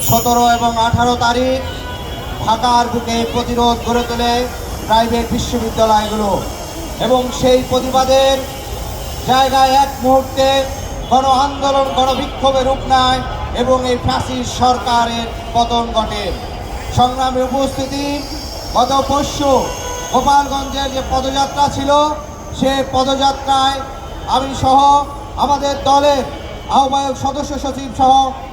17 এবং 18 তারিখ ঢাকার বুকে প্রতিরোধ গড়ে তোলে প্রাইভেট বিশ্ববিদ্যালয়গুলো, এবং সেই প্রতিবাদের জায়গায় এক মুহূর্তে গণ আন্দোলন গণবিক্ষোভে রূপ নেয় এবং এই ফ্যাসিস্ট সরকারের পতন ঘটে। সংগ্রামে উপস্থিতি, গত পরশু গোপালগঞ্জের যে পদযাত্রা ছিল, সে পদযাত্রায় আমি সহ আমাদের দলের আহ্বায়ক সদস্য সচিব সহ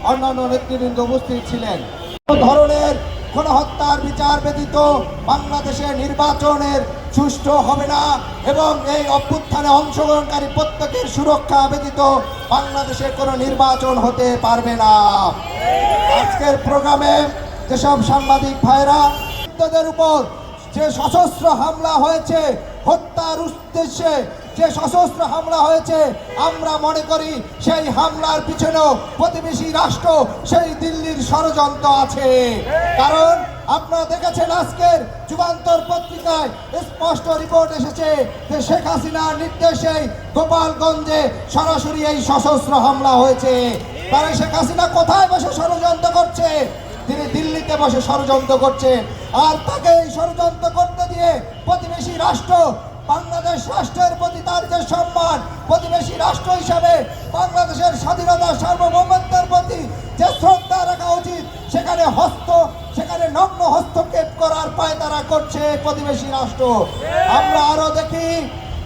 অন্যান্য নেতৃবৃন্দ উপস্থিত ছিলেন। কোনো ধরনের গণহত্যার বিচার ব্যতীত বাংলাদেশে নির্বাচনের সুষ্ঠু হবে না, এবং এই অভ্যুত্থানে অংশগ্রহণকারী প্রত্যেকের সুরক্ষা ব্যতীত বাংলাদেশে কোনো নির্বাচন হতে পারবে না। আজকের প্রোগ্রামে যেসব সাংবাদিক ভাইরা তাদের উপর যে সশস্ত্র হামলা হয়েছে, হত্যার উদ্দেশ্যে যে সশস্ত্র হামলা হয়েছে, আমরা মনে করি সেই হামলার পিছনেও প্রতিবেশী রাষ্ট্র সেই দিল্লির ষড়যন্ত্র আছে। কারণ আপনারা দেখেছেন আজকের যুগান্তর পত্রিকায় স্পষ্ট রিপোর্ট এসেছে যে শেখ হাসিনার নির্দেশে গোপালগঞ্জে সরাসরি এই সশস্ত্র হামলা হয়েছে। তারা শেখ হাসিনা কোথায় বসে ষড়যন্ত্র করছে? তিনি দিল্লিতে বসে ষড়যন্ত্র করছে, আর তাকে এই ষড়যন্ত্র করতে দিয়ে প্রতিবেশী রাষ্ট্র বাংলাদেশ রাষ্ট্রের প্রতি তার যে সম্মান, প্রতিবেশী রাষ্ট্র হিসাবে বাংলাদেশের স্বাধীনতা সার্বভৌমত্বের প্রতি যে শ্রদ্ধা রাখা উচিত, সেখানে নগ্ন হস্তক্ষেপ করার পায়তারা করছে প্রতিবেশী রাষ্ট্র। আমরা আরো দেখি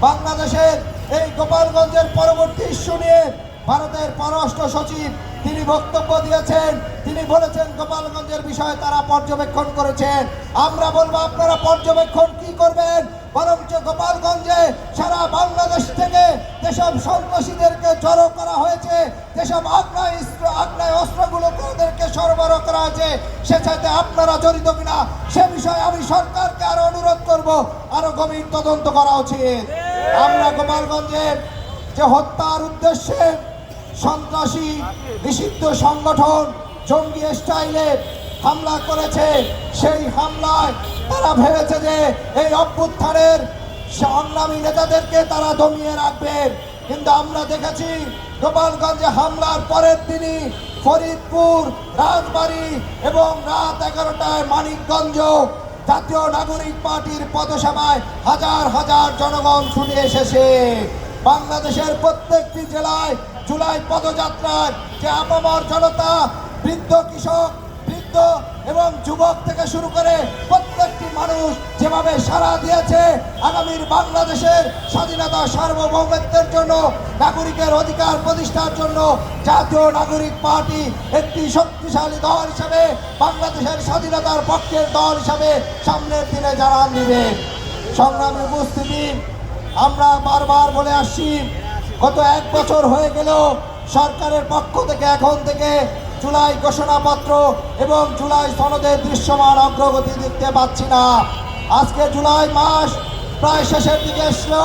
বাংলাদেশের এই গোপালগঞ্জের পরবর্তী ইস্যু নিয়ে ভারতের পররাষ্ট্র সচিব তিনি বক্তব্য দিয়েছেন। তিনি বলেছেন গোপালগঞ্জের বিষয়ে তারা পর্যবেক্ষণ করেছেন। আমরা বলবো আপনারা পর্যবেক্ষণ কি করবেন, বরঞ্চ গোপালগঞ্জে সারা বাংলাদেশ থেকে যেসব সন্ত্রাসীদেরকে জড়ো করা হয়েছে, যেসব আগ্নেয় অস্ত্রগুলো ওদেরকে সরবরাহ করা হয়েছে, সে চাইতে আপনারা জড়িত কিনা সে বিষয়ে আমি সরকারকে আরো অনুরোধ করব, আরো গভীর তদন্ত করা উচিত। আমরা গোপালগঞ্জের যে হত্যার উদ্দেশ্যে সন্ত্রাসী নিষিদ্ধ সংগঠন জঙ্গি স্টাইলে হামলা করেছে, সেই হামলায় তারা ভেবেছে যে এই অভ্যুত্থানের সংগ্রামী নেতাদেরকে তারা দমিয়ে রাখবে, কিন্তু আমরা দেখেছি গোপালগঞ্জে হামলার পরের দিনই ফরিদপুর, রাজবাড়ী এবং রাত 11টায় মানিকগঞ্জ জাতীয় নাগরিক পার্টির পথসভায় হাজার হাজার জনগণ ছুটে এসেছে। বাংলাদেশের প্রত্যেকটি জেলায় জুলাই পদযাত্রার যে আপামর জনতা, বৃদ্ধ, কৃষক, বৃদ্ধ এবং যুবক থেকে শুরু করে প্রত্যেকটি মানুষ যেভাবে সাড়া দিয়েছে, আগামীর বাংলাদেশের স্বাধীনতা সার্বভৌমত্বের জন্য, নাগরিকের অধিকার প্রতিষ্ঠার জন্য জাতীয় নাগরিক পার্টি একটি শক্তিশালী দল হিসাবে, বাংলাদেশের স্বাধীনতার পক্ষের দল হিসাবে সামনের দিনে জানান দিবে। সংগ্রামী উপস্থিতি, আমরা বারবার বলে আসছি, গত 1 বছর হয়ে গেল সরকারের পক্ষ থেকে এখন থেকে জুলাই ঘোষণাপত্র এবং জুলাই সনদের দৃশ্যমান অগ্রগতি দেখতে পাচ্ছি না। আজকে জুলাই মাস প্রায় শেষের দিকে এসলো।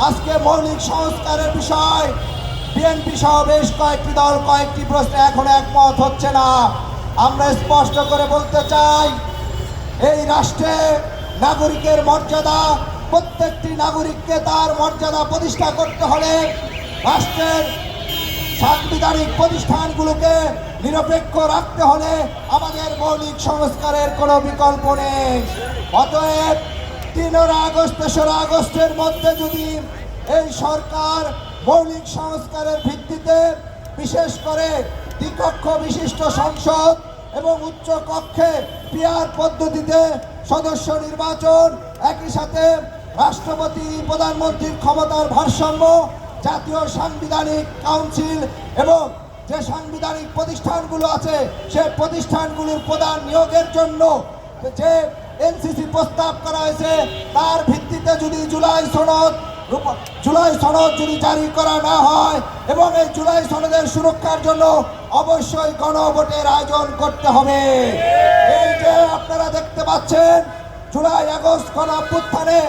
আজকে মৌলিক সংস্কারের বিষয় বিএনপি সহ বেশ কয়েকটি দল কয়েকটি প্রশ্নে এখন একমত হচ্ছে না। আমরা স্পষ্ট করে বলতে চাই, এই রাষ্ট্রে নাগরিকের মর্যাদা, প্রত্যেকটি নাগরিককে তার মর্যাদা প্রতিষ্ঠা করতে হলে রাষ্ট্রের সাংবিধানিক প্রতিষ্ঠানগুলোকে নিরপেক্ষ রাখতে হলে আমাদের মৌলিক সংস্কারের কোনো বিকল্প নেই। অতএব 3 আগস্ট 3রা আগস্টের মধ্যে যদি এই সরকার মৌলিক সংস্কারের ভিত্তিতে, বিশেষ করে দ্বিকক্ষ বিশিষ্ট সংসদ এবং উচ্চ কক্ষে পিআর পদ্ধতিতে সদস্য নির্বাচন, একই সাথে রাষ্ট্রপতি প্রধানমন্ত্রীর ক্ষমতার ভারসাম্য, জাতীয় সাংবিধানিক কাউন্সিল এবং যে সাংবিধানিক প্রতিষ্ঠানগুলো আছে সেই প্রতিষ্ঠানগুলোর প্রধান নিয়োগের জন্য যে এনসিসি প্রস্তাব করা হয়েছে, তার ভিত্তিতে যদি জুলাই সনদ যদি জারি করা না হয় এবং এই জুলাই সনদের সুরক্ষার জন্য অবশ্যই গণভোটের আয়োজন করতে হবে। এই যে আপনারা দেখতে পাচ্ছেন জুলাই আগস্ট গণ অভ্যুত্থানে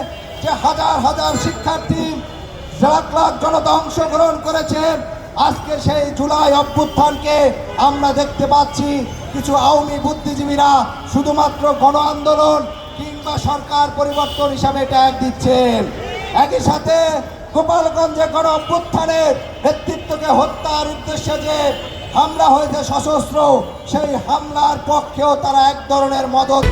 যে হাজার হাজার শিক্ষার্থী, লাখ লাখ জনতা অংশগ্রহণ করেছেন, আজকে সেই জুলাই অভ্যুত্থানকে আমরা দেখতে পাচ্ছি কিছু আওয়ামী বুদ্ধিজীবীরা শুধুমাত্র গণ আন্দোলন কিংবা সরকার পরিবর্তন হিসাবে ট্যাগ দিচ্ছেন। একই সাথে গোপালগঞ্জে গণ অভ্যুত্থানের নেতৃত্বকে হত্যার উদ্দেশ্যে যে হামলা হয়েছে সশস্ত্র, সেই হামলার পক্ষেও তারা এক ধরনের মদত